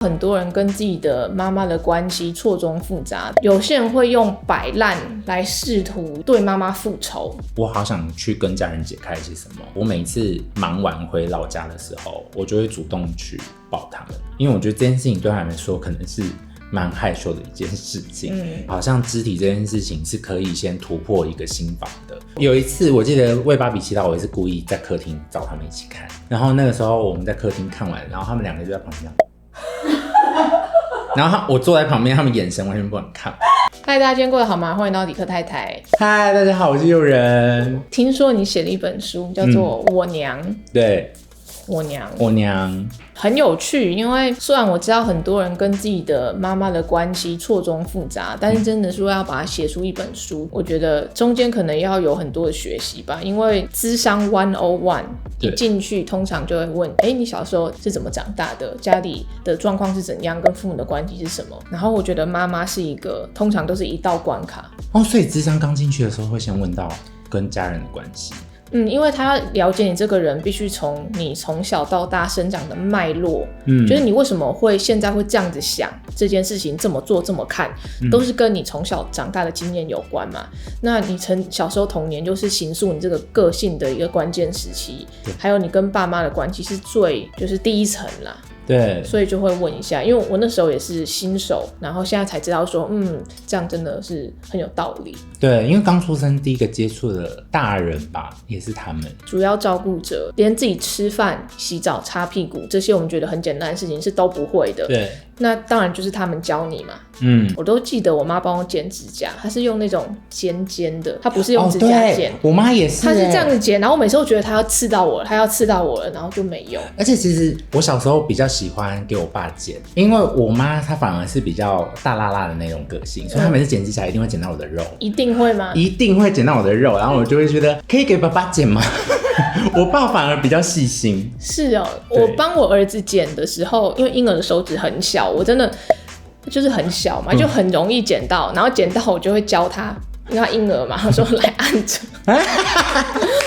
很多人跟自己的妈妈的关系错综复杂，有些人会用摆烂来试图对妈妈复仇。我好想去跟家人解开一些什么。我每次忙完回老家的时候，我就会主动去抱他们，因为我觉得这件事情对他们来说可能是蛮害羞的一件事情。好像肢体这件事情是可以先突破一个心防的。有一次我记得为芭比祈祷，我也是故意在客厅找他们一起看，然后那个时候我们在客厅看完，然后他们两个就在旁边然后我坐在旁边，他们眼神完全不敢看。嗨，大家今天过得好吗？欢迎到迪克太太。嗨，大家好，我是佑人。听说你写了一本书，叫做《我娘》。对，我娘，我娘很有趣。因为虽然我知道很多人跟自己的妈妈的关系错综复杂，但是真的说要把它写出一本书，我觉得中间可能要有很多的学习吧。因为諮商101一进去通常就会问，你小时候是怎么长大的，家里的状况是怎样，跟父母的关系是什么。然后我觉得妈妈是一个通常都是一道关卡。所以諮商刚进去的时候会先问到跟家人的关系。因为他要了解你这个人，必须从你从小到大生长的脉络，就是你为什么会现在会这样子想这件事情，这么做这么看，都是跟你从小长大的经验有关嘛。那你小时候童年就是形塑你这个个性的一个关键时期，还有你跟爸妈的关系是就是第一层啦。对，所以就会问一下，因为我那时候也是新手，然后现在才知道说，这样真的是很有道理。对，因为刚出生第一个接触的大人吧，也是他们主要照顾者，连自己吃饭、洗澡、擦屁股这些我们觉得很简单的事情是都不会的。对，那当然就是他们教你嘛。我都记得我妈帮我剪指甲，她是用那种尖尖的，她不是用指甲剪。我妈也是，她是这样子剪，然后我每次都觉得她要刺到我了，然后就没有。而且其实我小时候比较喜欢给我爸剪，因为我妈她反而是比较大辣辣的那种个性，所以她每次剪指甲一定会剪到我的肉。一定会吗？一定会剪到我的肉，然后我就会觉得可以给爸爸剪吗？我爸反而比较细心。是哦，我帮我儿子剪的时候，因为婴儿的手指很小，我真的就是很小嘛，就很容易剪到，然后剪到我就会教他，因为他婴儿嘛，他说来按着，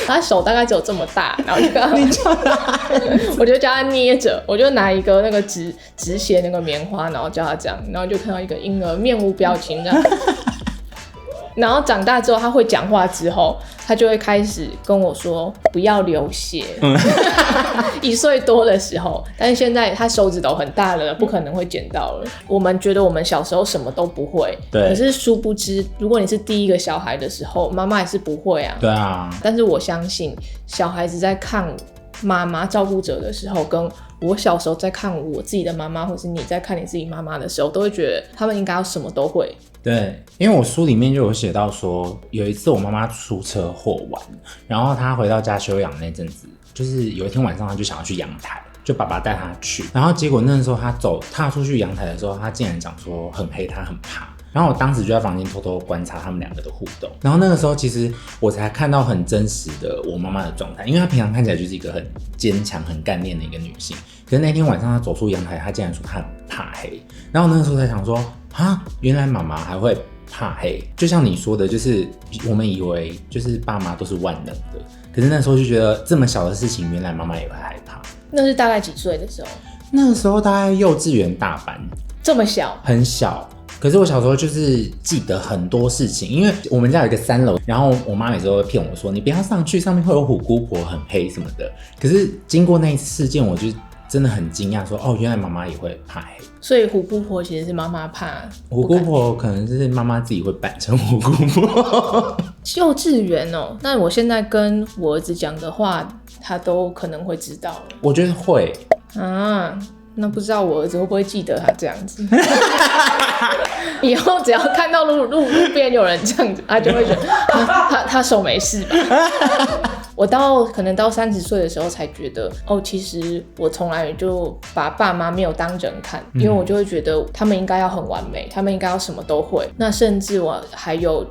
他手大概只有这么大，然后就我就叫他捏着，我就拿一个那个止血那个棉花，然后叫他这样，然后就看到一个婴儿面无表情这样。然后长大之后他会讲话之后，他就会开始跟我说不要流血。1岁多的时候，但是现在他手指头很大了，不可能会剪到了。我们觉得我们小时候什么都不会，可是殊不知如果你是第一个小孩的时候，妈妈也是不会啊。对啊，但是我相信小孩子在看妈妈照顾者的时候，跟我小时候在看我自己的妈妈，或是你在看你自己妈妈的时候，都会觉得他们应该要什么都会。对，因为我书里面就有写到说，有一次我妈妈出车祸完，然后她回到家休养那阵子，就是有一天晚上她就想要去阳台，就爸爸带她去，然后结果那时候她踏出去阳台的时候，她竟然讲说很黑，她很怕。然后我当时就在房间偷偷观察他们两个的互动，然后那个时候其实我才看到很真实的我妈妈的状态，因为她平常看起来就是一个很坚强很干练的一个女性，可是那天晚上她走出阳台，她竟然说她很怕黑，然后那个时候才想说原来妈妈还会怕黑，就像你说的，就是我们以为就是爸妈都是万能的，可是那时候就觉得这么小的事情原来妈妈也会害怕。那是大概几岁的时候？那个时候大概幼稚园大班。这么小？很小。可是我小时候就是记得很多事情，因为我们家有一个3楼，然后我妈每次都会骗我说你不要上去，上面会有虎姑婆很黑什么的。可是经过那一次事件，我就真的很惊讶说原来妈妈也会怕黑。所以虎姑婆其实是妈妈怕。虎姑婆可能就是妈妈自己会扮成虎姑婆。幼稚园哦，那我现在跟我儿子讲的话，他都可能会知道了。我觉得会啊。那不知道我儿子会不会记得他这样子？以后只要看到路边有人这样子，他就会觉得他手没事吧。我可能到30岁的时候才觉得，其实我从来就把爸妈没有当人看，因为我就会觉得他们应该要很完美，他们应该要什么都会。那甚至我还有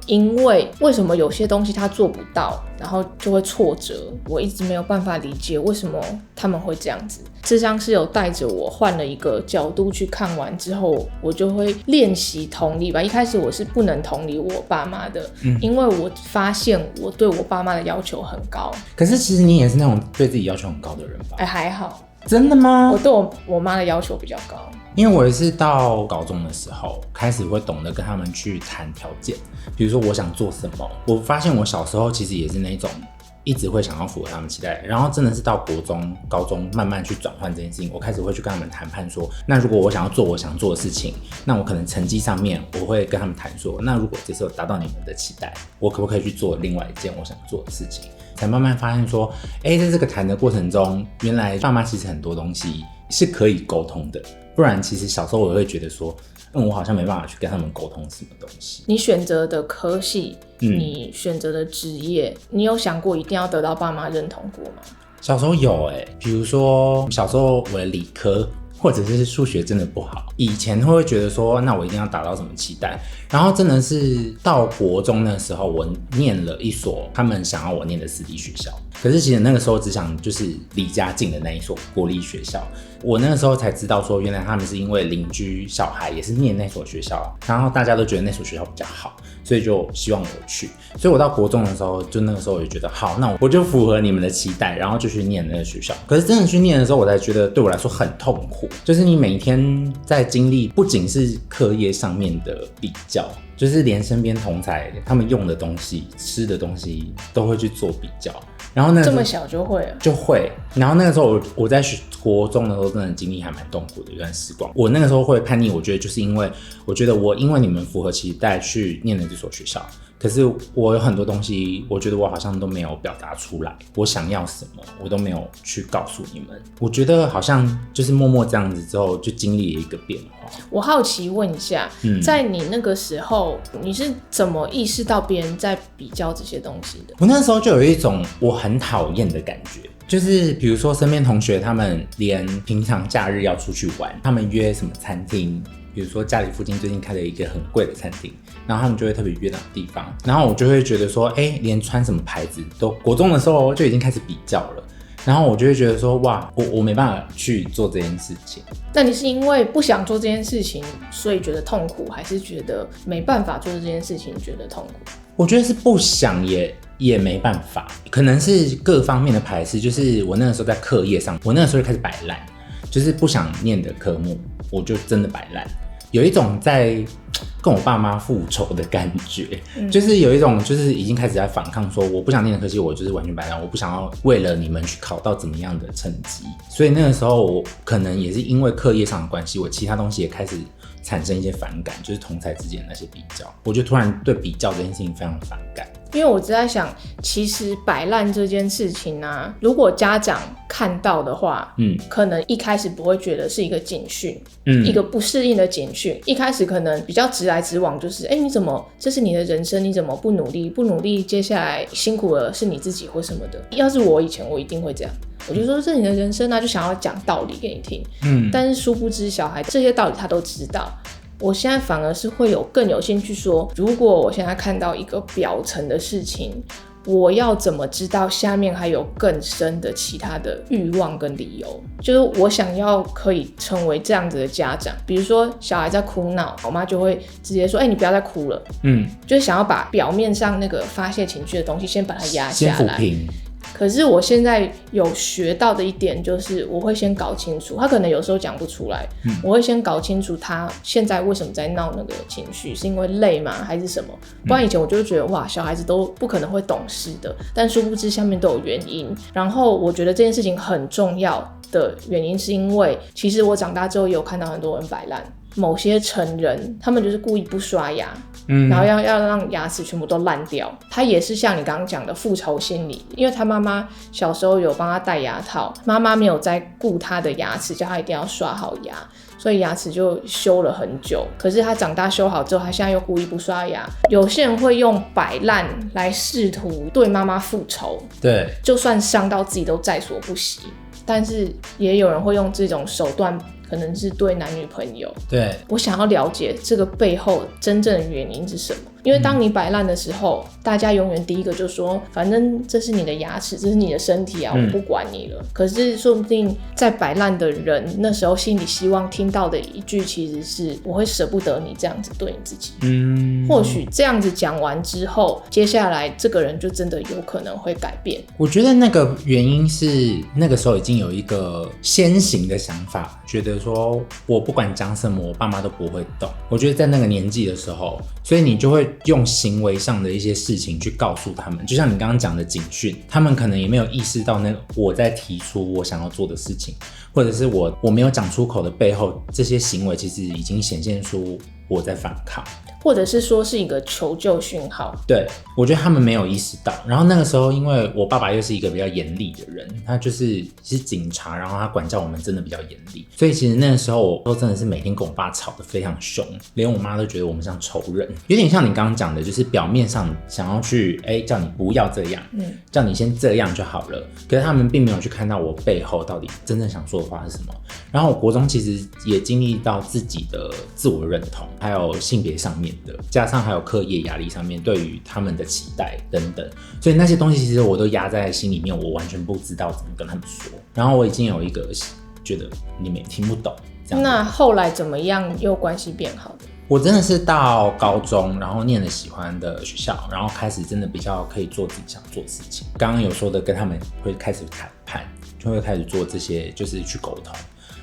为什么有些东西他做不到，然后就会挫折，我一直没有办法理解为什么他们会这样子。諮商是有带着我换了一个角度去看完之后，我就会练习同理吧。一开始我是不能同理我爸妈的，因为我发现我对我爸妈的要求很高。可是其实你也是那种对自己要求很高的人吧？还好。真的吗？我对我妈的要求比较高。因为我也是到高中的时候开始会懂得跟他们去谈条件，比如说我想做什么。我发现我小时候其实也是那种一直会想要符合他们期待，然后真的是到国中、高中慢慢去转换这件事情，我开始会去跟他们谈判说，那如果我想要做我想做的事情，那我可能成绩上面我会跟他们谈说，那如果这次有达到你们的期待，我可不可以去做另外一件我想做的事情？才慢慢发现说，在这个谈的过程中，原来爸妈其实很多东西是可以沟通的，不然其实小时候我会觉得说，我好像没办法去跟他们沟通什么东西。你选择的科系，你选择的职业，你有想过一定要得到爸妈认同过吗？小时候有比如说小时候我的理科或者是数学真的不好，以前会觉得说，那我一定要达到什么期待，然后真的是到国中的时候，我念了一所他们想要我念的私立学校，可是其实那个时候只想就是离家近的那一所国立学校。我那个时候才知道说，原来他们是因为邻居小孩也是念那所学校，然后大家都觉得那所学校比较好，所以就希望我去。所以我到国中的时候，就那个时候我就觉得好，那我就符合你们的期待，然后就去念那个学校。可是真的去念的时候，我才觉得对我来说很痛苦，就是你每天在经历不仅是课业上面的比较，就是连身边同侪他们用的东西、吃的东西都会去做比较。然后呢，这么小就会了，就会。然后那个时候我在国中的时候，真的经历还蛮痛苦的一段时光。我那个时候会叛逆，我觉得就是因为我觉得因为你们符合期待去念的这所学校，可是我有很多东西，我觉得我好像都没有表达出来，我想要什么，我都没有去告诉你们。我觉得好像就是默默这样子之后，就经历了一个变化。我好奇问一下，在你那个时候，你是怎么意识到别人在比较这些东西的？我那时候就有一种我很讨厌的感觉。就是比如说身边同学他们连平常假日要出去玩，他们约什么餐厅，比如说家里附近最近开了一个很贵的餐厅，然后他们就会特别约那种地方，然后我就会觉得说，连穿什么牌子都，国中的时候就已经开始比较了，然后我就会觉得说，哇，我没办法去做这件事情。那你是因为不想做这件事情，所以觉得痛苦，还是觉得没办法做这件事情觉得痛苦？我觉得是不想也没办法，可能是各方面的排斥。就是我那个时候在课业上，我那个时候就开始摆烂，就是不想念的科目，我就真的摆烂，有一种在跟我爸妈复仇的感觉，就是有一种就是已经开始在反抗，说我不想念的科系，我就是完全摆烂，我不想要为了你们去考到怎么样的成绩。所以那个时候我可能也是因为课业上的关系，我其他东西也开始产生一些反感，就是同侪之间的那些比较，我就突然对比较这件事情非常反感。因为我在想，其实摆烂这件事情啊，如果家长看到的话，可能一开始不会觉得是一个警讯，一个不适应的警讯。一开始可能比较直来直往，就是你怎么这是你的人生，你怎么不努力？不努力，接下来辛苦了是你自己或什么的。要是我以前，我一定会这样。我就说这是你的人生啊，就想要讲道理给你听。但是殊不知小孩这些道理他都知道。我现在反而是会更有兴趣说，如果我现在看到一个表层的事情，我要怎么知道下面还有更深的其他的欲望跟理由？就是我想要可以成为这样子的家长，比如说小孩在哭闹，我妈就会直接说，你不要再哭了。就是想要把表面上那个发泄情绪的东西先把它压下来，先抚平。可是我现在有学到的一点就是，我会先搞清楚，他可能有时候讲不出来，我会先搞清楚他现在为什么在闹那个情绪，是因为累吗，还是什么？不然以前我就会觉得，哇，小孩子都不可能会懂事的，但殊不知下面都有原因。然后我觉得这件事情很重要的原因，是因为其实我长大之后也有看到很多人摆烂，某些成人他们就是故意不刷牙。然后要让牙齿全部都烂掉，他也是像你刚刚讲的复仇心理，因为他妈妈小时候有帮他戴牙套，妈妈没有在顾他的牙齿，叫他一定要刷好牙，所以牙齿就修了很久。可是他长大修好之后，他现在又故意不刷牙。有些人会用摆烂来试图对妈妈复仇，对，就算伤到自己都在所不惜。但是也有人会用这种手段，可能是对男女朋友。对，我想要了解这个背后真正的原因是什么。因为当你摆烂的时候，大家永远第一个就说，反正这是你的牙齿，这是你的身体啊，我不管你了。可是说不定在摆烂的人那时候心里希望听到的一句其实是，我会舍不得你这样子对你自己。或许这样子讲完之后，接下来这个人就真的有可能会改变。我觉得那个原因是那个时候已经有一个先行的想法，觉得说我不管讲什么，我爸妈都不会懂。我觉得在那个年纪的时候，所以你就会用行为上的一些事情去告诉他们，就像你刚刚讲的警讯，他们可能也没有意识到那我在提出我想要做的事情，或者是我没有讲出口的背后，这些行为其实已经显现出我在反抗，或者是说是一个求救讯号。对，我觉得他们没有意识到。然后那个时候，因为我爸爸又是一个比较严厉的人，他是警察，然后他管教我们真的比较严厉，所以其实那个时候我都真的是每天跟我爸吵得非常凶，连我妈都觉得我们像仇人，有点像你刚刚讲的，就是表面上想要去叫你不要这样，叫你先这样就好了，可是他们并没有去看到我背后到底真正想说的话是什么。然后我国中其实也经历到自己的自我认同，还有性别上面的，加上还有课业压力上面对于他们的期待等等，所以那些东西其实我都压在心里面，我完全不知道怎么跟他们说。然后我已经有一个觉得你们也听不懂这样。那后来怎么样又关系变好的？我真的是到高中，然后念了喜欢的学校，然后开始真的比较可以做自己想做的事情。刚刚有说的，跟他们会开始谈判，就会开始做这些，就是去沟通。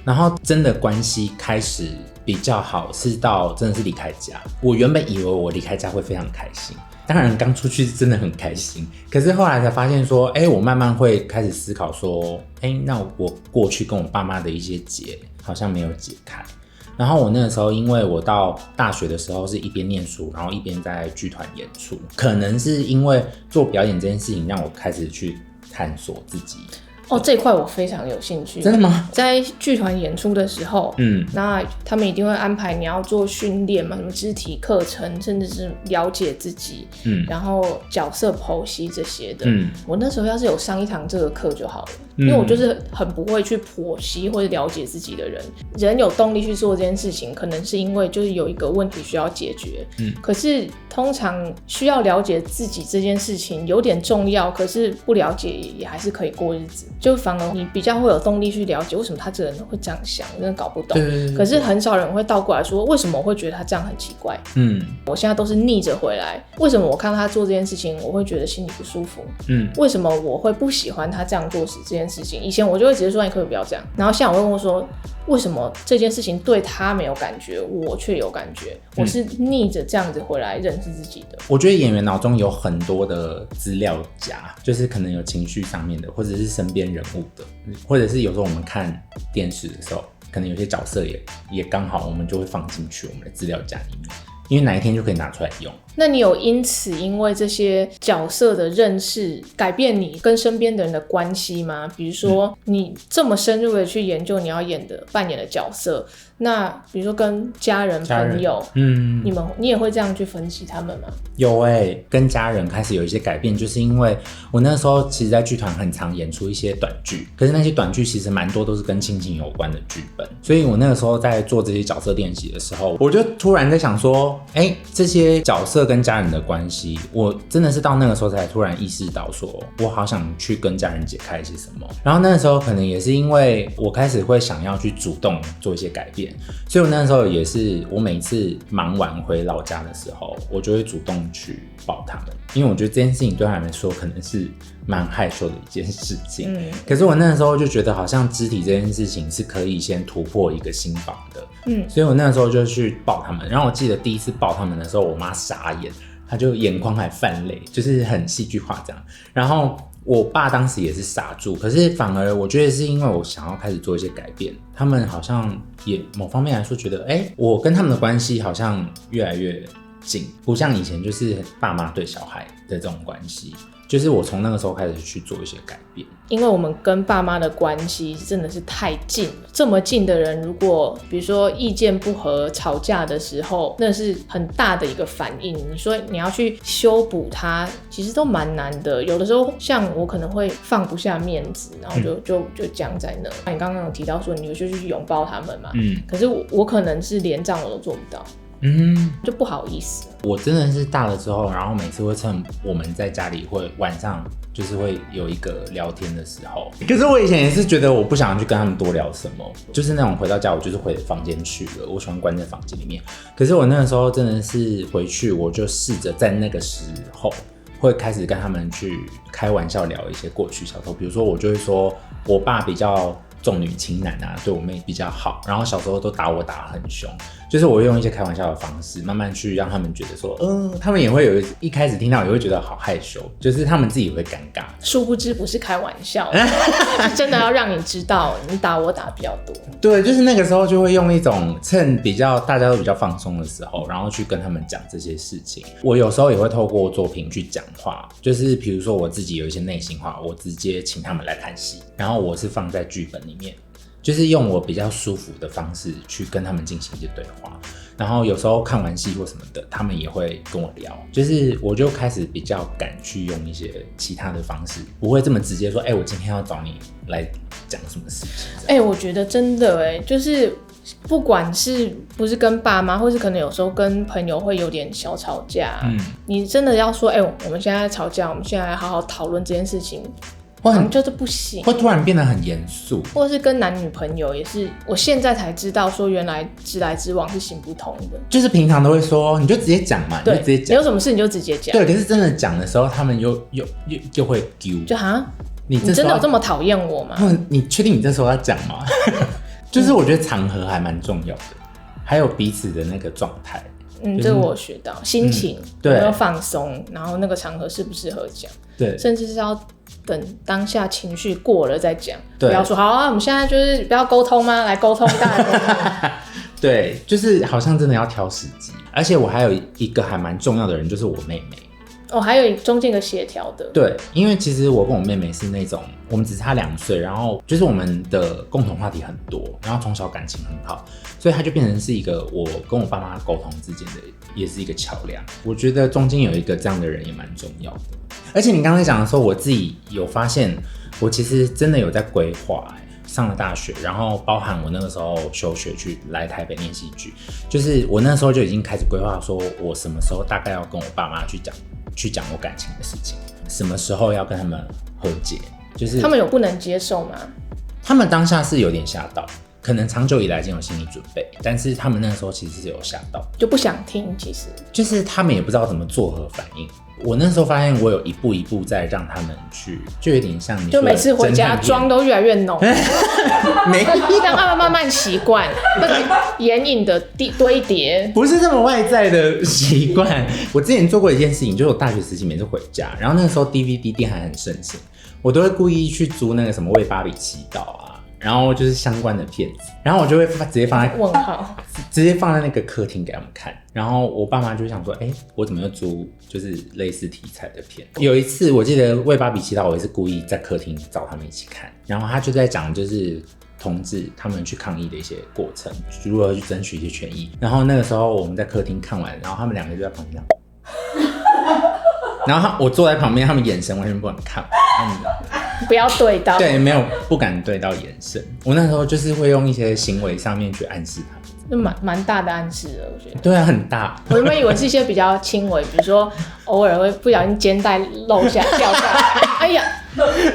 然后真的关系开始比较好，是到真的是离开家。我原本以为我离开家会非常开心，当然刚出去真的很开心，可是后来才发现说，我慢慢会开始思考说，那我过去跟我爸妈的一些结好像没有解开。然后我那个时候，因为我到大学的时候是一边念书，然后一边在剧团演出，可能是因为做表演这件事情让我开始去探索自己。这一块我非常有兴趣。真的吗？在剧团演出的时候，那他们一定会安排你要做训练嘛，什么肢体课程，甚至是了解自己，然后角色剖析这些的。我那时候要是有上一堂这个课就好了，因为我就是很不会去剖析或者了解自己的人。人有动力去做这件事情，可能是因为就是有一个问题需要解决。可是通常需要了解自己这件事情有点重要，可是不了解也还是可以过日子。就反而你比较会有动力去了解为什么他这个人会这样想，我真的搞不懂。可是很少人会倒过来说，为什么我会觉得他这样很奇怪。我现在都是逆着回来，为什么我看到他做这件事情我会觉得心里不舒服。为什么我会不喜欢他这样做这件事情。以前我就会直接说你可不可以不要这样，然后现在我会问我说，为什么这件事情对他没有感觉，我却有感觉。我是逆着这样子回来认识自己的。我觉得演员脑中有很多的资料夹，就是可能有情绪上面的，或者是身边人物的，或者是有时候我们看电视的时候，可能有些角色也刚好我们就会放进去我们的资料夹里面，因为哪一天就可以拿出来用。那你有因为这些角色的认识改变你跟身边的人的关系吗？比如说你这么深入的去研究你要扮演的角色，那比如说跟家人朋友，你也会这样去分析他们吗？有跟家人开始有一些改变，就是因为我那时候其实在剧团很常演出一些短剧，可是那些短剧其实蛮多都是跟亲情有关的剧本，所以我那个时候在做这些角色练习的时候，我就突然在想说，这些角色跟家人的关系，我真的是到那个时候才突然意识到说，我好想去跟家人解开一些什么。然后那个时候可能也是因为我开始会想要去主动做一些改变，所以我那时候也是，我每次忙完回老家的时候，我就会主动去抱他们，因为我觉得这件事情对他们来说可能是蛮害羞的一件事情。可是我那时候就觉得好像肢体这件事情是可以先突破一个心防的。所以我那时候就去抱他们。然后我记得第一次抱他们的时候，我妈傻眼，她就眼眶还泛泪，就是很戏剧化这样。然后我爸当时也是傻住，可是反而我觉得是因为我想要开始做一些改变，他们好像也某方面来说觉得，我跟他们的关系好像越来越近，不像以前就是爸妈对小孩的这种关系。就是我从那个时候开始去做一些改变，因为我们跟爸妈的关系真的是太近了。这么近的人，如果比如说意见不合、吵架的时候，那是很大的一个反应。你说你要去修补它，其实都蛮难的。有的时候，像我可能会放不下面子，然后就僵在那。你刚刚有提到说，你就去拥抱他们嘛，可是我可能是连这样我都做不到。就不好意思。我真的是大了之后，然后每次会趁我们在家里会晚上就是会有一个聊天的时候，可是我以前也是觉得我不想去跟他们多聊什么，就是那种回到家我就是回房间去了，我喜欢关在房间里面。可是我那个时候真的是回去，我就试着在那个时候会开始跟他们去开玩笑聊一些过去小时候，比如说我就会说我爸比较重女轻男啊，对我妹比较好，然后小时候都打我打得很凶，就是我会用一些开玩笑的方式，慢慢去让他们觉得说，他们也会有一开始听到也会觉得好害羞，就是他们自己也会尴尬。殊不知不是开玩笑，是真的要让你知道你打我打比较多。对，就是那个时候就会用一种趁大家都比较放松的时候，然后去跟他们讲这些事情。我有时候也会透过作品去讲话，就是比如说我自己有一些内心话，我直接请他们来看戏，然后我是放在剧本里面，就是用我比较舒服的方式去跟他们进行一些对话。然后有时候看完戏或什么的，他们也会跟我聊，就是我就开始比较敢去用一些其他的方式，不会这么直接说，我今天要找你来讲什么事情。我觉得真的就是不管是不是跟爸妈，或是可能有时候跟朋友会有点小吵架，你真的要说，我们现在吵架，我们现在来好好讨论这件事情。就是不行，会突然变得很严肃，或者是跟男女朋友也是，我现在才知道说原来直来直往是行不通的。就是平常都会说，你就直接讲嘛，对，你就直接讲，你有什么事你就直接讲。对，可是真的讲的时候，他们又会丢，就你真的有这么讨厌我吗？你确定你这时候要讲吗？就是我觉得场合还蛮重要的，还有彼此的那个状态。这个我学到，心情有没有放松，然后那个场合适不适合讲，对，甚至是要等当下情绪过了再讲，不要说好啊，我们现在就是不要沟通吗？来沟通，大家沟通。对，就是好像真的要挑时机，而且我还有一个还蛮重要的人，就是我妹妹。还有中间一个协调的。对，因为其实我跟我妹妹是那种，我们只差2岁，然后就是我们的共同话题很多，然后从小感情很好，所以她就变成是一个我跟我爸妈沟通之间的，也是一个桥梁。我觉得中间有一个这样的人也蛮重要的。而且你刚才讲的时候，我自己有发现，我其实真的有在规划。上了大学，然后包含我那个时候休学去来台北念戏剧，就是我那时候就已经开始规划，说我什么时候大概要跟我爸妈去讲我感情的事情，什么时候要跟他们和解，就是他们有不能接受吗？他们当下是有点吓到，可能长久以来已经有心理准备，但是他们那个时候其实是有吓到，就不想听，其实就是他们也不知道怎么作何反应。我那时候发现我有一步一步在让他们去，就有点像你说的，就每次回家妆都越来越浓，让他们慢慢习惯那个眼影的堆叠，不是这么外在的习惯。我之前做过一件事情，就是我大学时期每次回家，然后那个时候 DVD 店还很盛行，我都会故意去租那个什么为芭比祈祷啊，然后就是相关的片子，然后我就会直接放在问号，直接放在那个客厅给他们看。然后我爸妈就想说，我怎么又租就是类似题材的片？有一次我记得为芭比祈祷，我也是故意在客厅找他们一起看，然后他就在讲就是同志他们去抗议的一些过程，如何去争取一些权益。然后那个时候我们在客厅看完，然后他们2个就在旁边然后我坐在旁边，他们眼神完全不敢看我，不要对到，对，没有不敢对到眼神。我那时候就是会用一些行为上面去暗示他们。就蛮大的暗示了，我觉得。对啊，很大。我原本以为是一些比较轻微，比如说偶尔会不小心肩带漏下掉下来，哎呀，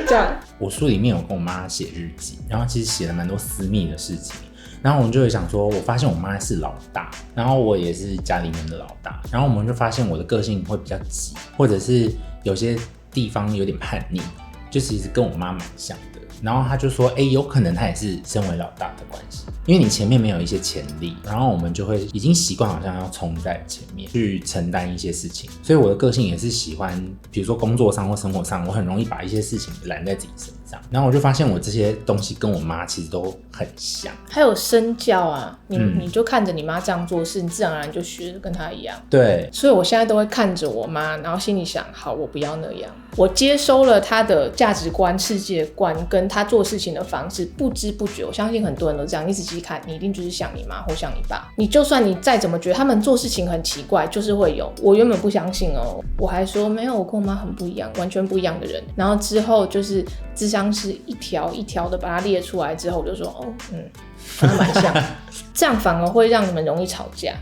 这样。我书里面有跟我妈写日记，然后其实写了蛮多私密的事情。然后我们就会想说，我发现我妈是老大，然后我也是家里面的老大，然后我们就发现我的个性会比较急，或者是有些地方有点叛逆，就其实跟我妈蛮像的。然后他就说，有可能他也是身为老大的关系，因为你前面没有一些潜力，然后我们就会已经习惯好像要冲在前面去承担一些事情。所以我的个性也是喜欢，比如说工作上或生活上，我很容易把一些事情揽在自己身上。然后我就发现我这些东西跟我妈其实都很像。还有身教啊，你就看着你妈这样做事，你自然而然就学得跟她一样。对，所以我现在都会看着我妈，然后心里想，好，我不要那样。我接收了她的价值观、世界观，跟她做事情的方式，不知不觉，我相信很多人都这样。你仔细看，你一定就是像你妈或像你爸。你就算你再怎么觉得他们做事情很奇怪，就是会有。我原本不相信哦，我还说没有，我跟我妈很不一样，完全不一样的人。然后之后就是諮商师一条一条的把它列出来之后，我就说跟他蛮像，这样反而会让你们容易吵架。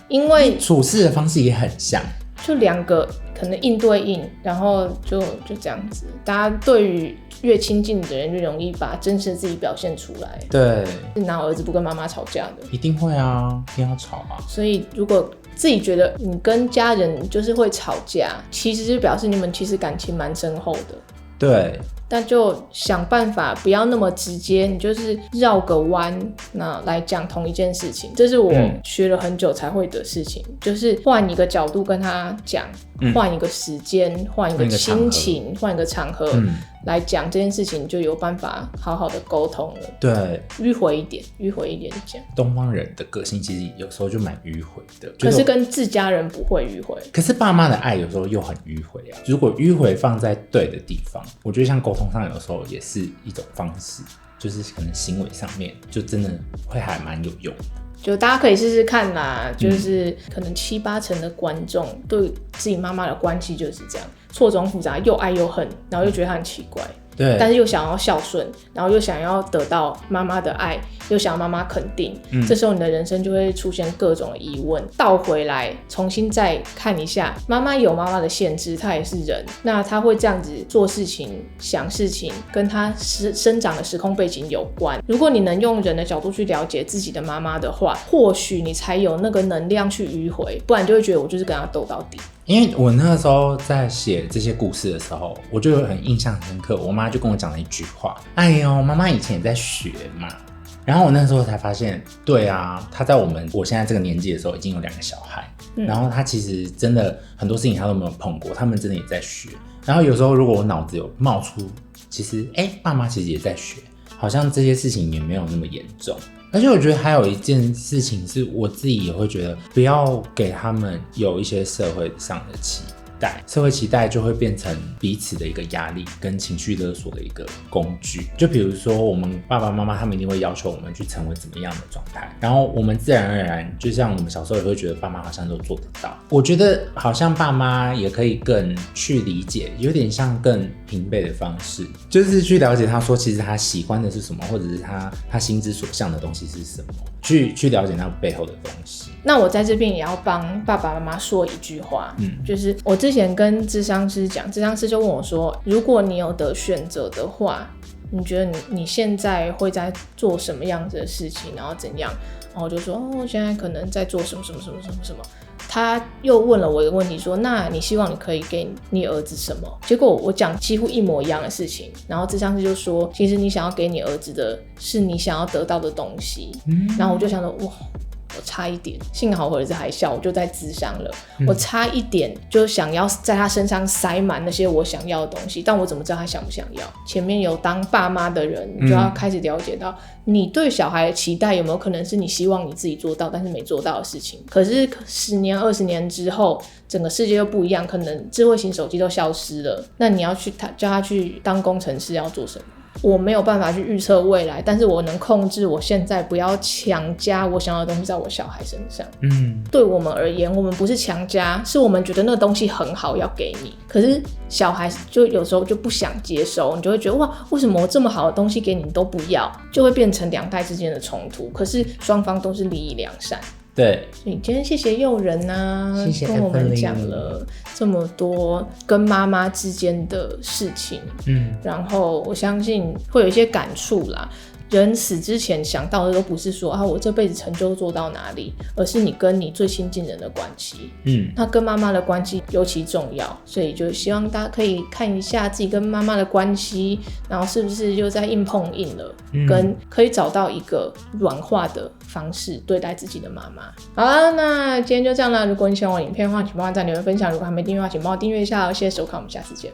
因为处事的方式也很像，就两个可能应对应，然后就这样子，大家对于越亲近的人越容易把真实的自己表现出来。对，哪有儿子不跟妈妈吵架的？一定会啊，一定要吵啊。所以如果自己觉得你跟家人就是会吵架，其实就表示你们其实感情蛮深厚的。对，但就想办法不要那么直接，你就是绕个弯，那来讲同一件事情。这是我学了很久才会的事情，就是换一个角度跟他讲，换一个时间，换一个心情，换一个场合来讲这件事情，就有办法好好的沟通了。对，迂回一点讲。东方人的个性其实有时候就蛮迂回的，可是跟自家人不会迂回。可是爸妈的爱有时候又很迂回啊。如果迂回放在对的地方，我觉得像沟通上有时候也是一种方式，就是可能行为上面就真的会还蛮有用的。就大家可以试试看啦，就是可能7-8成的观众对自己妈妈的关系就是这样，错综复杂，又爱又恨，然后又觉得她很奇怪。对，但是又想要孝顺，然后又想要得到妈妈的爱，又想要妈妈肯定，这时候你的人生就会出现各种的疑问。倒回来重新再看一下，妈妈有妈妈的限制，她也是人，那她会这样子做事情想事情跟她生长的时空背景有关。如果你能用人的角度去了解自己的妈妈的话，或许你才有那个能量去迂回，不然就会觉得我就是跟她斗到底。因为我那个时候在写这些故事的时候，我就很印象深刻，我妈就跟我讲了一句话：哎呦，妈妈以前也在学嘛。然后我那时候才发现，对啊，她在我现在这个年纪的时候已经有2个小孩，然后她其实真的很多事情她都没有碰过，他们真的也在学。然后有时候如果我脑子有冒出，其实爸妈其实也在学，好像这些事情也没有那么严重。而且我觉得还有一件事情是我自己也会觉得，不要给他们有一些社会上的期待，社会期待就会变成彼此的一个压力跟情绪勒索的一个工具。就比如说我们爸爸妈妈他们一定会要求我们去成为怎么样的状态，然后我们自然而然就像我们小时候也会觉得爸妈好像都做得到。我觉得好像爸妈也可以更去理解，有点像更平辈的方式，就是去了解他说其实他喜欢的是什么，或者是他心之所向的东西是什么，去了解那背后的东西。那我在这边也要帮爸爸妈妈说一句话，就是我之前跟諮商师讲，諮商师就问我说，如果你有得选择的话，你觉得你现在会在做什么样子的事情，然后怎样？然后我就说，我现在可能在做什么什么什么什么什么。他又问了我一个问题说，那你希望你可以给你儿子什么？结果我讲几乎一模一样的事情，然后諮商师就说，其实你想要给你儿子的是你想要得到的东西。然后我就想说，哇，我差一点，幸好我儿子还小，我就在諮商了。我差一点就想要在他身上塞满那些我想要的东西，但我怎么知道他想不想要？前面有当爸妈的人，你就要开始了解到，你对小孩的期待有没有可能是你希望你自己做到但是没做到的事情。可是10年20年之后，整个世界又不一样，可能智慧型手机都消失了，那你要去叫他去当工程师要做什么？我没有办法去预测未来，但是我能控制我现在不要强加我想要的东西在我小孩身上。对我们而言，我们不是强加，是我们觉得那个东西很好要给你，可是小孩就有时候就不想接收，你就会觉得哇，为什么我这么好的东西给你都不要，就会变成2代之间的冲突，可是双方都是利益良善。对，所以今天谢谢诱人啊，谢谢跟我们讲了这么多跟妈妈之间的事情，然后我相信会有一些感触啦。人死之前想到的都不是说我这辈子成就做到哪里，而是你跟你最亲近人的关系。那跟妈妈的关系尤其重要，所以就希望大家可以看一下自己跟妈妈的关系，然后是不是又在硬碰硬了，跟可以找到一个软化的方式对待自己的妈妈。好了，那今天就这样啦。如果你喜欢我的影片的话，请帮我在留言分享。如果还没订阅的话，请帮我订阅一下。谢谢收看，我们下次见。